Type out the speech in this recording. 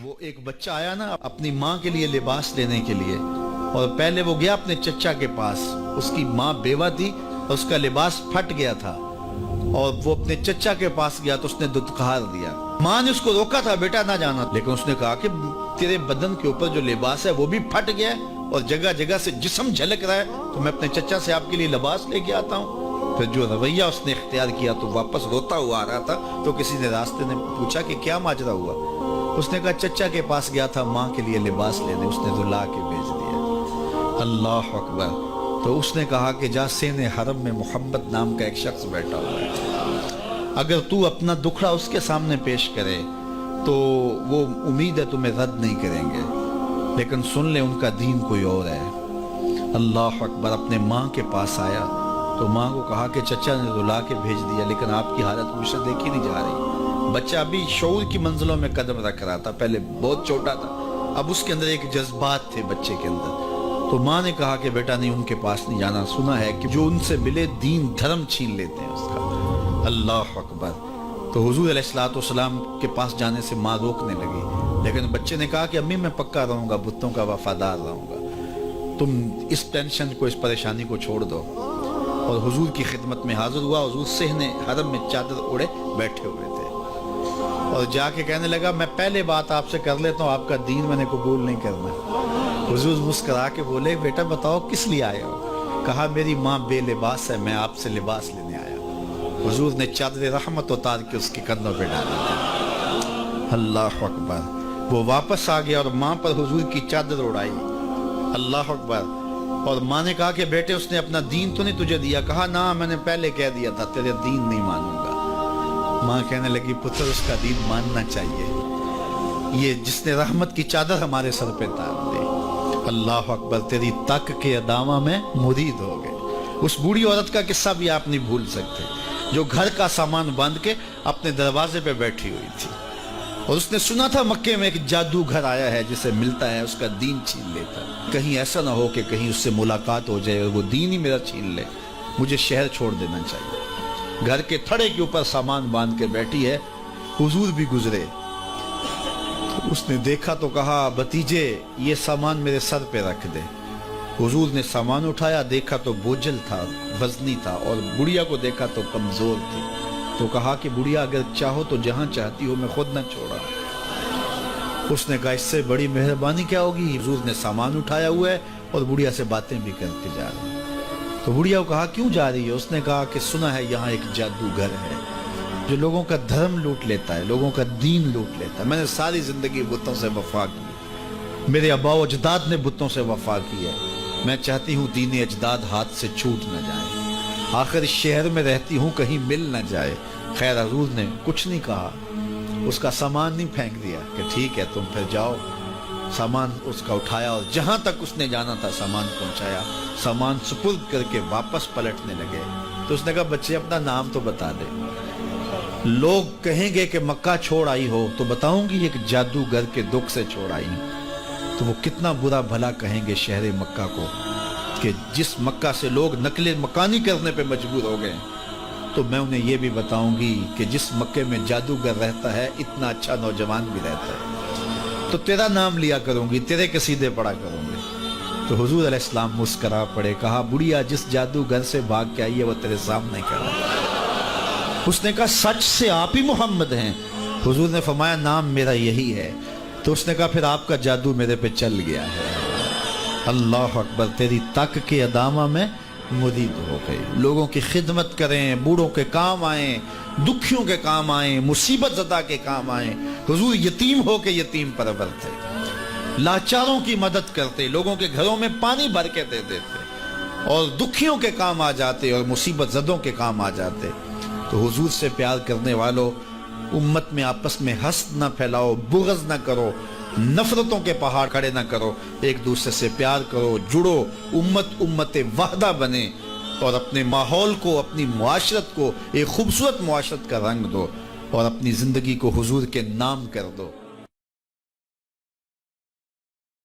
وہ ایک بچہ آیا نا اپنی ماں کے لیے لباس لینے کے لیے، اور پہلے وہ گیا اپنے چچا کے پاس. اس کی ماں بیوہ تھی اور اس کا لباس پھٹ گیا تھا، اور وہ اپنے چچا کے پاس گیا تو اس نے دھتکار دیا. ماں نے اس کو روکا تھا بیٹا نہ جانا، لیکن اس نے کہا کہ تیرے بدن کے اوپر جو لباس ہے وہ بھی پھٹ گیا ہے اور جگہ جگہ سے جسم جھلک رہا ہے، تو میں اپنے چچا سے آپ کے لیے لباس لے کے آتا ہوں. پھر جو رویہ اس نے اختیار کیا تو واپس روتا ہوا آ رہا تھا. تو کسی نے راستے نے پوچھا کہ کیا ماجرا ہوا؟ اس نے کہا چچا کے پاس گیا تھا ماں کے لیے لباس لینے، اس نے رلا کے بھیج دیا. اللہ اکبر. تو اس نے کہا کہ جا سین حرم میں محمد نام کا ایک شخص بیٹھا ہوا ہے، اگر تو اپنا دکھڑا اس کے سامنے پیش کرے تو وہ امید ہے تمہیں رد نہیں کریں گے، لیکن سن لے ان کا دین کوئی اور ہے. اللہ اکبر. اپنے ماں کے پاس آیا تو ماں کو کہا کہ چچا نے رلا کے بھیج دیا، لیکن آپ کی حالت مجھ سے دیکھی نہیں جا رہی. بچہ ابھی شعور کی منزلوں میں قدم رکھ رہا تھا، پہلے بہت چھوٹا تھا، اب اس کے اندر ایک جذبات تھے بچے کے اندر. تو ماں نے کہا کہ بیٹا نہیں، ان کے پاس نہیں جانا، سنا ہے کہ جو ان سے ملے دین دھرم چھین لیتے ہیں اس کا. اللہ اکبر. تو حضور علیہ الصلوۃ والسلام کے پاس جانے سے ماں روکنے لگی، لیکن بچے نے کہا کہ امی میں پکا رہوں گا، بتوں کا وفادار رہوں گا، تم اس ٹینشن کو، اس پریشانی کو چھوڑ دو. اور حضور کی خدمت میں حاضر ہوا. حضور صحن حرم میں چادر اوڑے بیٹھے ہوئے تھے، اور جا کے کہنے لگا میں پہلے بات آپ سے کر لیتا ہوں، آپ کا دین میں نے قبول نہیں کرنا. حضور مسکرا کے بولے بیٹا بتاؤ کس لیے آئے ہو؟ کہا میری ماں بے لباس ہے، میں آپ سے لباس لینے آیا ہوں. حضور نے چادر رحمت اتار کے اس کے کندھوں پہ ڈالا. اللہ اکبر. وہ واپس آ گیا اور ماں پر حضور کی چادر اڑائی. اللہ اکبر. اور ماں نے کہا کہ بیٹے اس نے اپنا دین تو نہیں تجھے دیا؟ کہا نہ، میں نے پہلے کہہ دیا تھا تیرے دین نہیں مانوں گا. ماں کہنے لگی پتر اس کا دین ماننا چاہیے، یہ جس نے رحمت کی چادر ہمارے سر پہ تار دی. اللہ اکبر. تیری تک کے ادامہ میں مرید ہو گئے. اس بوڑھی عورت کا قصہ بھی آپ نہیں بھول سکتے، جو گھر کا سامان باندھ کے اپنے دروازے پہ بیٹھی ہوئی تھی، اور اس نے سنا تھا مکے میں ایک جادوگر آیا ہے جسے ملتا ہے اس کا دین چھین لیتا ہے. کہیں ایسا نہ ہو کہ کہیں اس سے ملاقات ہو جائے اور وہ دین ہی میرا چھین لے، مجھے شہر چھوڑ دینا چاہیے. گھر کے تھڑے کے اوپر سامان باندھ کے بیٹھی ہے. حضور بھی گزرے، اس نے دیکھا تو کہا بھتیجے یہ سامان میرے سر پہ رکھ دے. حضور نے سامان اٹھایا، دیکھا تو بوجھل تھا، وزنی تھا، اور بڑھیا کو دیکھا تو کمزور تھی. تو کہا کہ بڑھیا اگر چاہو تو جہاں چاہتی ہو، میں خود نہ چھوڑا. اس نے کہا اس سے بڑی مہربانی کیا ہوگی؟ حضور نے سامان اٹھایا ہوا ہے اور بڑھیا سے باتیں بھی کرتے جا رہے ہیں. تو بڑھیا کو کہا کیوں جا رہی ہے؟ اس نے کہا کہ سنا ہے یہاں ایک جادوگر ہے جو لوگوں کا دھرم لوٹ لیتا ہے، لوگوں کا دین لوٹ لیتا ہے. میں نے ساری زندگی بتوں سے وفا کی، میرے آبا و اجداد نے بتوں سے وفا کی ہے، میں چاہتی ہوں دین اجداد ہاتھ سے چھوٹ نہ جائے، آخر اس شہر میں رہتی ہوں کہیں مل نہ جائے. خیر حضور نے کچھ نہیں کہا، اس کا سامان نہیں پھینک دیا کہ ٹھیک ہے تم پھر جاؤ. سامان اس کا اٹھایا اور جہاں تک اس نے جانا تھا سامان پہنچایا. سامان سپرد کر کے واپس پلٹنے لگے. تو اس نے کہا بچے اپنا نام تو بتا دے، لوگ کہیں گے کہ مکہ چھوڑ آئی ہو تو بتاؤں گی ایک جادوگر کے دکھ سے چھوڑ آئی ہوں. تو وہ کتنا برا بھلا کہیں گے شہر مکہ کو کہ جس مکہ سے لوگ نقل مکانی کرنے پہ مجبور ہو گئے. تو میں انہیں یہ بھی بتاؤں گی کہ جس مکے میں جادوگر رہتا ہے اتنا اچھا نوجوان بھی رہتا ہے، تو تیرا نام لیا کروں گی، تیرے قصیدے پڑھا کروں گی. تو حضور علیہ السلام مسکرا پڑے، کہا بڑھیا جس جادوگر سے بھاگ کے آئی ہے وہ تیرے سامنے کھڑا ہے. اس نے کہا سچ سے آپ ہی محمد ہیں؟ حضور نے فرمایا نام میرا یہی ہے. تو اس نے کہا پھر آپ کا جادو میرے پہ چل گیا ہے. اللہ اکبر. تیری تک کے ادامہ میں مرید ہو گئی. لوگوں کی خدمت کریں، بوڑھوں کے کام آئیں، دکھیوں کے کام آئیں، مصیبت زدہ کے کام آئیں. حضور یتیم ہو کے یتیم پرور تھے، لاچاروں کی مدد کرتے، لوگوں کے گھروں میں پانی بھر کے دے دیتے، اور دکھیوں کے کام آ جاتے اور مصیبت زدوں کے کام آ جاتے. تو حضور سے پیار کرنے والوں، امت میں آپس میں حسد نہ پھیلاؤ، بغض نہ کرو، نفرتوں کے پہاڑ کھڑے نہ کرو، ایک دوسرے سے پیار کرو، جڑو، امت وحدہ بنے، اور اپنے ماحول کو، اپنی معاشرت کو ایک خوبصورت معاشرت کا رنگ دو، اور اپنی زندگی کو حضور کے نام کر دو.